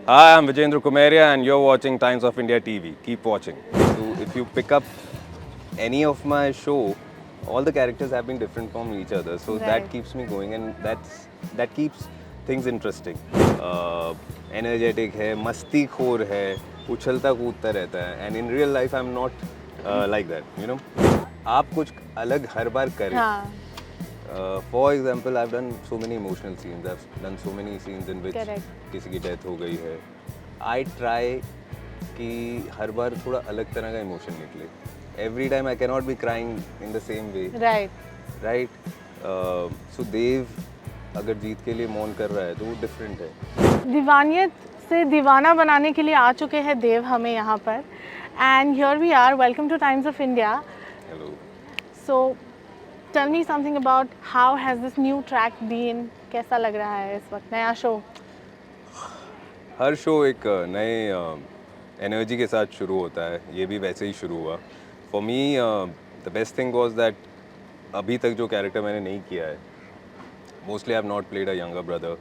Hi, I'm Vijendra Kumaria, and you're watching Times of India TV. Keep watching. So, if you pick up any of my show, all the characters have been different from each other. So that Right. keeps me going, and that keeps things interesting. Energetic है, मस्ती खोर है, उछलता कूदता रहता है, and in real life I'm not like that. आप कुछ अलग हर बार करें. हाँ. For example, I've done so many emotional scenes. I've done so many scenes in which Correct. किसी की डेथ हो गई है. I try कि हर बार थोड़ा अलग तरह का इमोशन निकले. Every time I cannot be crying in the same way, Right. right? So देव अगर जीत के लिए मौन कर रहा है तो वो डिफरेंट है. दीवानियत से दीवाना बनाने के लिए आ चुके हैं देव हमें यहाँ पर. And here we are. Welcome to Times of India. Hello. So tell me something about how has this new track been. कैसा लग रहा है इस वक्त नया शो? हर शो एक नए एनर्जी के साथ शुरू होता है. ये भी वैसे ही शुरू हुआ. For me the best thing was that अभी तक जो कैरेक्टर मैंने नहीं किया है, mostly I have not played a younger brother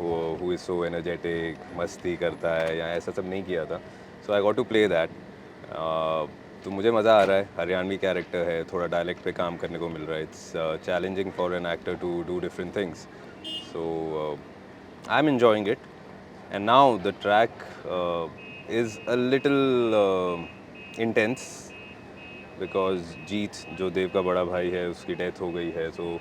who is so energetic, मस्ती करता है या ऐसा सब नहीं किया था. So I got to play that. तो मुझे मज़ा आ रहा है. हरियाणवी कैरेक्टर है, थोड़ा डायलेक्ट पे काम करने को मिल रहा है. It's challenging for an actor to do different things. So I am enjoying it. And now the track is a little intense because Jeet जो देव का बड़ा भाई है उसकी डेथ हो गई है. So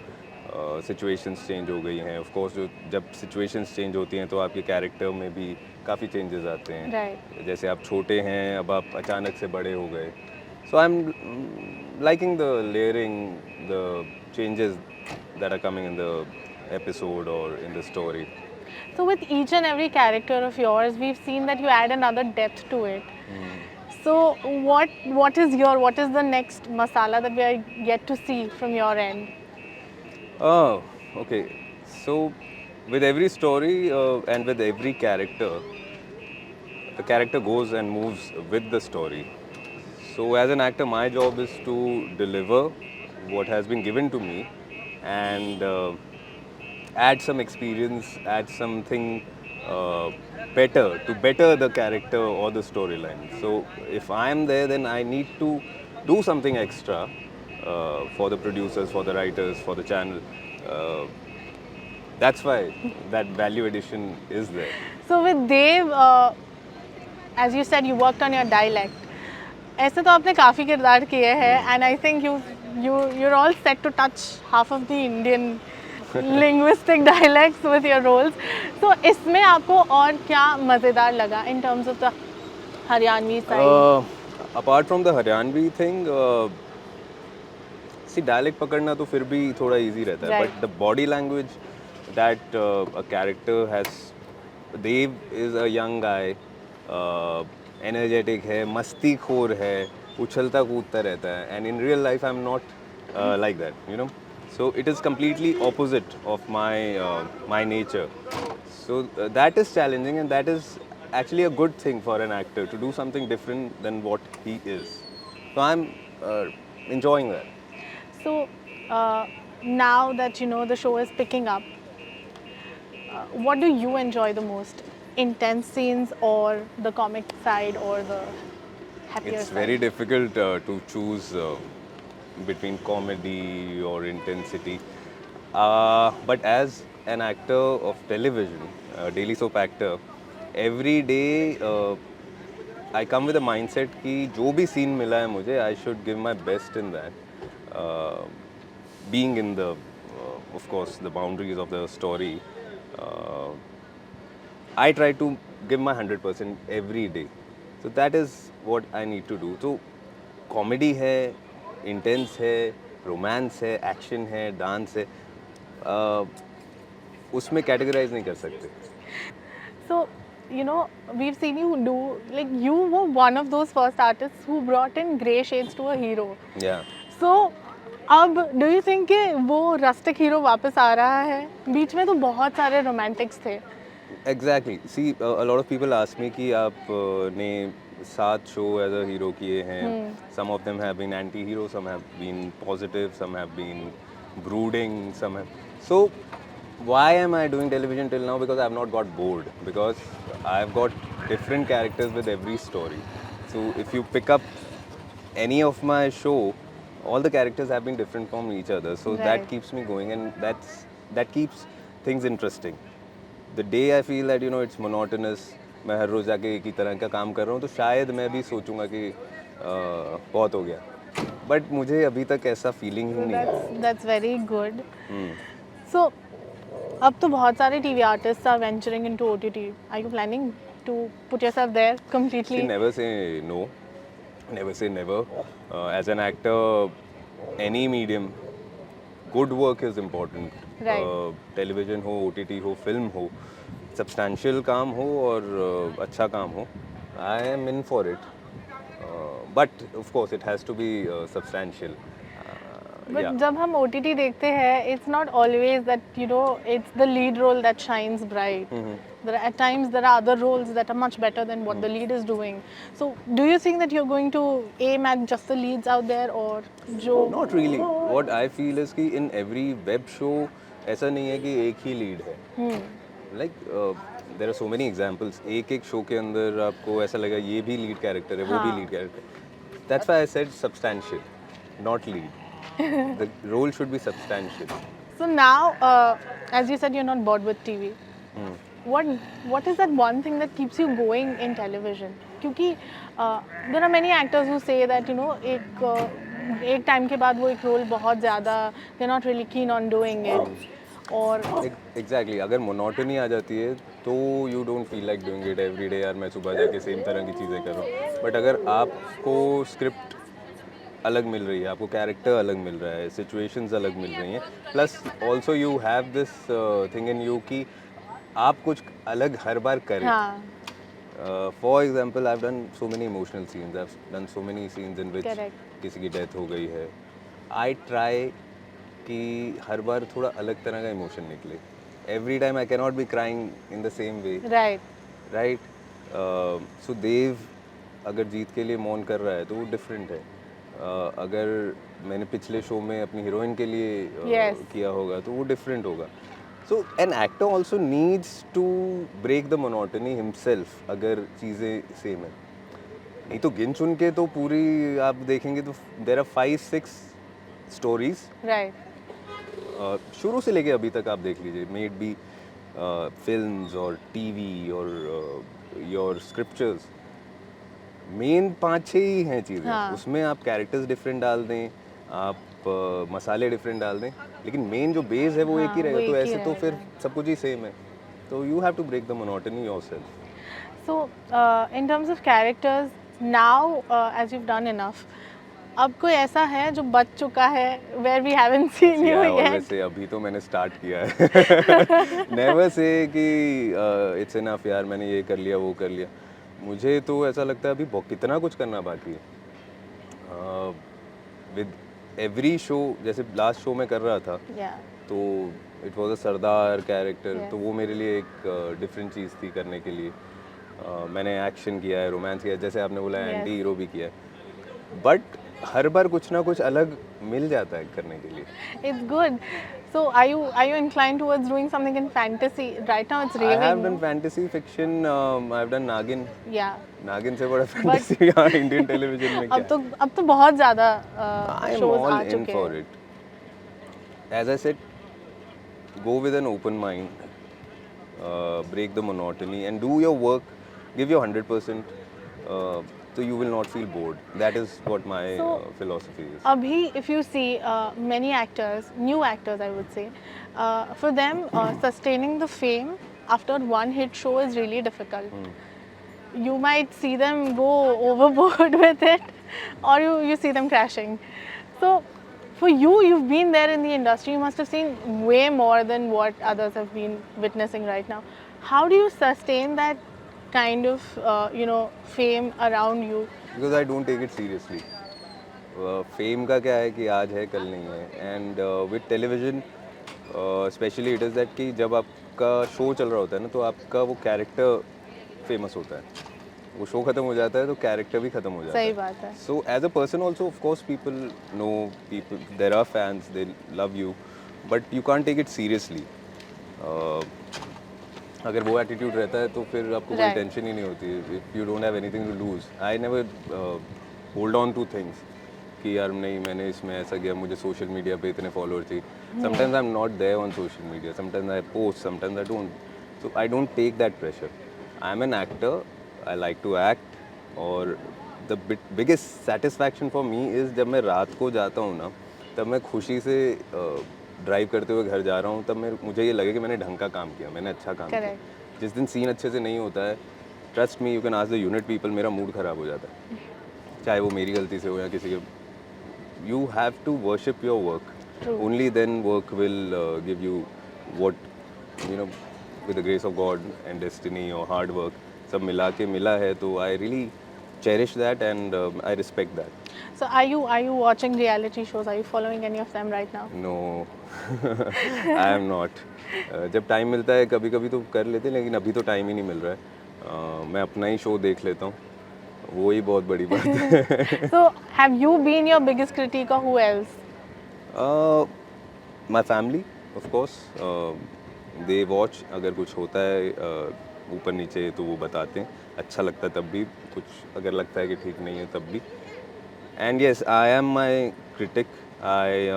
सिचुएशंस चेंज हो गई हैं. ऑफ कोर्स जो जब सिचुएशंस चेंज होती हैं तो आपके कैरेक्टर में भी काफ़ी चेंजेस आते हैं. राइट. जैसे आप छोटे हैं, अब आप अचानक से बड़े हो गए. So I am liking the layering, the changes that are coming in the episode और in the story. So with each and every character of yours, we've seen that you add another depth to it. So what is the next masala that we are yet to see from your end? Oh, okay. So, with every story and with every character, the character goes and moves with the story. So, as an actor, my job is to deliver what has been given to me and add some experience, add something better to better the character or the storyline. So, if I am there, then I need to do something extra for the producers, for the writers, for the channel. Uh, that's why that value addition is there. So with Dev, as you said, you worked on your dialect. ऐसे तो आपने काफ़ी किरदार किए हैं and I think you're all set to touch half of the Indian linguistic dialects with your roles. So इसमें आपको और क्या मज़ेदार लगा in terms of the Haryanvi side? Apart from the Haryanvi thing, see dialect पकड़ना तो फिर भी थोड़ा easy रहता है. Right. But the body language that a character has. Dev is a young guy, energetic है, मस्ती खोर है, उछलता कूदता रहता है. And in real life I'm not like that. So it is completely opposite of my nature. So that is challenging, and that is actually a good thing for an actor to do something different than what he is. So I'm enjoying that. So now that you know the show is picking up, what do you enjoy the most? Intense scenes or the comic side or the happier It's side? very difficult to choose between comedy or intensity. But as an actor of television, daily soap actor, every day I come with a mindset कि जो भी scene मिला है मुझे, I should give my best in that. Being in the, of course, the boundaries of the story, uh, I try to give my 100% every day. So that is what I need to do. So comedy है, intense है, romance है, action है, dance है, उसमें categorize नहीं कर सकते. So, you know, we've seen you do, like, you were one of those first artists who brought in grey shades to a hero. Yeah. So, अब do you think कि वो rustic hero वापस आ रहा है? बीच में तो बहुत सारे romantics थे. Exactly. See, a lot of people ask me कि आप ने 7 show as a hero किए हैं. Some of them have been anti-hero, some have been positive, some have been brooding, some have. So why am I doing television till now? Because I've not got bored. Because I've got different characters with every story. So if you pick up any of my show, all the characters have been different from each other. So Right. that keeps me going, and that keeps things interesting. The day I feel that it's monotonous, मैं हर रोज जाके एक ही तरह का काम कर रहा हूँ, तो शायद मैं भी सोचूंगा कि बहुत हो गया. बट मुझे अभी तक ऐसा फीलिंग ही नहीं है. That's very good. So, अब तो बहुत सारे TV artist are venturing into OTT. Are you planning to put yourself there completely? See, never say no, never say never. As an actor, any medium, good work is important. Right. Television हो, OTT हो, film हो, substantial काम हो और अच्छा काम हो, I am in for it. But of course it has to be substantial. But जब हम OTT देखते हैं, it's not always that it's the lead role that shines bright. At times there are other roles that are much better than what the lead is doing. So do you think that you're going to aim at just the leads out there, or जो Not really. What I feel is कि in every web show ऐसा नहीं है कि एक ही lead है. Like there are so many examples. एक show के अंदर आपको ऐसा लगा ये भी लीड कैरेक्टर है, वो भी लीड कैरेक्टर है. That's why I said substantial, not lead. The role should be substantial. So now, as you said, you're not bored with TV. What is that one thing that keeps you going in television? क्योंकि there are many actors who say that एक time के बाद वो एक role बहुत ज़्यादा they're not really keen on doing it. और Exactly. अगर मोनोटनी आ जाती है तो you don't feel like doing it every day. यार मैं सुबह जाके सेम तरह की चीज़ें कर रहा हूँ. बट अगर आपको स्क्रिप्ट अलग मिल रही है, आपको कैरेक्टर अलग मिल रहा है, सिचुएशंस अलग मिल रही हैं, plus also you have this thing in you कि आप कुछ अलग हर बार करें. हाँ, for example I have done so many emotional scenes, I have done so many scenes in which Correct. किसी की डेथ हो गई है. आई ट्राई कि हर बार थोड़ा अलग तरह का इमोशन निकले. Every time I can not be crying in the same way, right. Right. So Dev अगर जीत के लिए मौन कर रहा है तो वो डिफरेंट है. अगर मैंने पिछले शो में अपनी हीरोइन के लिए Yes. किया होगा तो वो डिफरेंट होगा. So an actor also needs to break the monotony himself अगर चीज़ें सेम है. नहीं तो गिन चुन के तो पूरी आप देखेंगे तो देयर आर 5-6 स्टोरीज Right. शुरू से लेके अभी तक आप देख लीजिए, मेड बी फिल्म्स और टीवी और योर स्क्रिप्चर्स, मेन 5-6 ही हैं चीज़ें. हाँ. उसमें आप कैरेक्टर्स डिफरेंट डाल दें, आप मसाले डिफरेंट डाल दें, लेकिन मेन जो बेस है वो एक ही हाँ, रहेगा. वो तो एक ही ऐसे तो फिर रहेगा. सब कुछ ही सेम है. तो you have to break the monotony yourself. So, in terms of characters, now as you've done enough, अब कोई ऐसा है जो बच चुका है where we haven't seen you yet? वैसे अभी तो मैंने स्टार्ट किया है. नेवर से कि इट्स इनफ यार, मैंने ये कर लिया वो कर लिया. मुझे तो ऐसा लगता है अभी कितना कुछ करना बाकी है. विद एवरी शो, जैसे लास्ट शो में कर रहा था Yeah. तो it was a Sardar character. Yes. तो वो मेरे लिए एक डिफरेंट चीज़ थी करने के लिए. मैंने एक्शन किया है, रोमांस किया है, जैसे आपने बोला Yes. एंटी हीरो भी किया है. बट हर बार कुछ ना कुछ अलग मिल जाता है करने के लिए. It's good. So, are you inclined towards doing something in fantasy? Right now, it's I have raving. done fantasy fiction. I have done Nagin. Yeah. नागिन से बड़ा फैंटेसी यहाँ इंडियन टेलीविजन में क्या. अब तो बहुत ज़्यादा I am shows all आ in चुके for हैं. it. As I said, go with an open mind, break the monotony, and do your work. Give your 100%. So you will not feel bored. That is what my So, philosophy is. Abhi, if you see many actors, new actors, I would say, for them sustaining the fame after one hit show is really difficult. You might see them go overboard with it, or you see them crashing. So, for you, you've been there in the industry. You must have seen way more than what others have been witnessing right now. How do you sustain that kind of fame around you? Because I don't take it seriously. Fame का क्या है कि आज है कल नहीं है. And with television specially it is that कि जब आपका शो चल रहा होता है ना तो आपका वो कैरेक्टर फेमस होता है. वो शो खत्म हो जाता है तो कैरेक्टर भी खत्म हो जाता है. सही बात है. So as a person also of course people know, people there are fans, they love you, but you can't take it seriously. अगर वो एटीट्यूड रहता है तो फिर आपको कोई Right. टेंशन ही नहीं होती है. If you don't have anything to lose. I never hold on to things कि यार नहीं मैंने इसमें ऐसा किया, मुझे सोशल मीडिया पे इतने फॉलोअर थी. Sometimes I am not there on social media, sometimes I post, sometimes I don't. So I don't take that pressure. I am an actor, I like to act. और the biggest satisfaction for me is जब मैं रात को जाता हूँ ना, तब मैं खुशी से ड्राइव करते हुए घर जा रहा हूँ, तब मुझे ये लगे कि मैंने ढंग का काम किया, मैंने अच्छा काम किया. Correct. जिस दिन सीन अच्छे से नहीं होता है, trust me, you can ask the unit people, मेरा मूड ख़राब हो जाता है, चाहे वो मेरी गलती से हो या किसी के. You have to worship your work. True. Only then work will give you what you know, with the grace of God and destiny और हार्ड वर्क सब मिला के मिला है. तो I really cherish that and I respect that. So are you watching reality shows? Are you following any of them right now? No, I am not. जब time मिलता है कभी कभी तो कर लेते हैं, लेकिन अभी तो टाइम ही नहीं मिल रहा है. मैं अपना ही शो देख लेता हूँ, वो ही बहुत बड़ी बात है. So have you been your biggest critic or who else? My family, of course. They watch. अगर कुछ होता है ऊपर नीचे तो वो बताते हैं, अच्छा लगता है तब भी, कुछ अगर लगता है कि ठीक नहीं है तब भी. And yes, I am my critic. I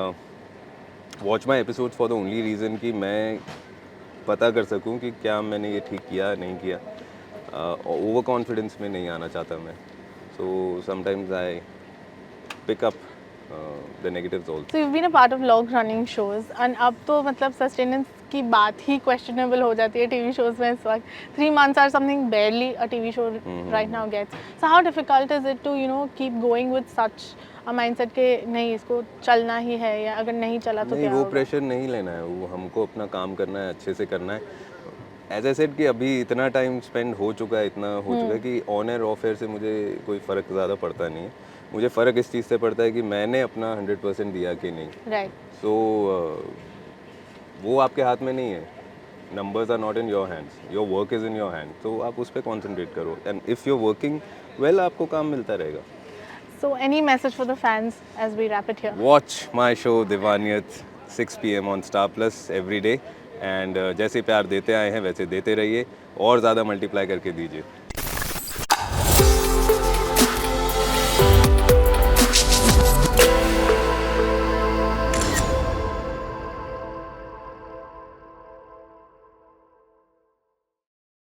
watch my episodes for the only reason कि मैं पता कर सकूं कि क्या मैंने ये ठीक किया नहीं किया. ओवर कॉन्फिडेंस में नहीं आना चाहता मैं. So sometimes I pick up the negatives also. So you've been a part of long running shows and अब तो मतलब सस्टेनेंस की बात ही क्वेश्चनेबल हो जाती है टीवी शोज में इस वक्त. 3 months are something barely a TV show right now gets. So how difficult is it to keep going with such a mindset के नहीं इसको चलना ही है, या अगर नहीं चला तो नहीं, क्या वो होगा? प्रेशर नहीं लेना है. वो हमको अपना काम करना है, अच्छे से करना है. एज आई सेड कि अभी इतना टाइम स्पेंड हो चुका है, इतना हो चुका है कि ऑन एयर ऑफ एयर से मुझे कोई फ़र्क ज़्यादा पड़ता नहीं है. मुझे फ़र्क इस चीज़ से पड़ता है कि मैंने अपना 100% दिया कि नहीं. राइट. सो वो आपके हाथ में नहीं है. Numbers are not in your hands, your work is in your hand. तो आप उस पर कॉन्सेंट्रेट करो, and if you are working well, आपको काम मिलता रहेगा. So any message for the fans as we wrap it here? Watch my show Divaniyat 6 PM on Star Plus every day. And जैसे प्यार देते आए हैं वैसे देते रहिए, और ज़्यादा मल्टीप्लाई करके दीजिए.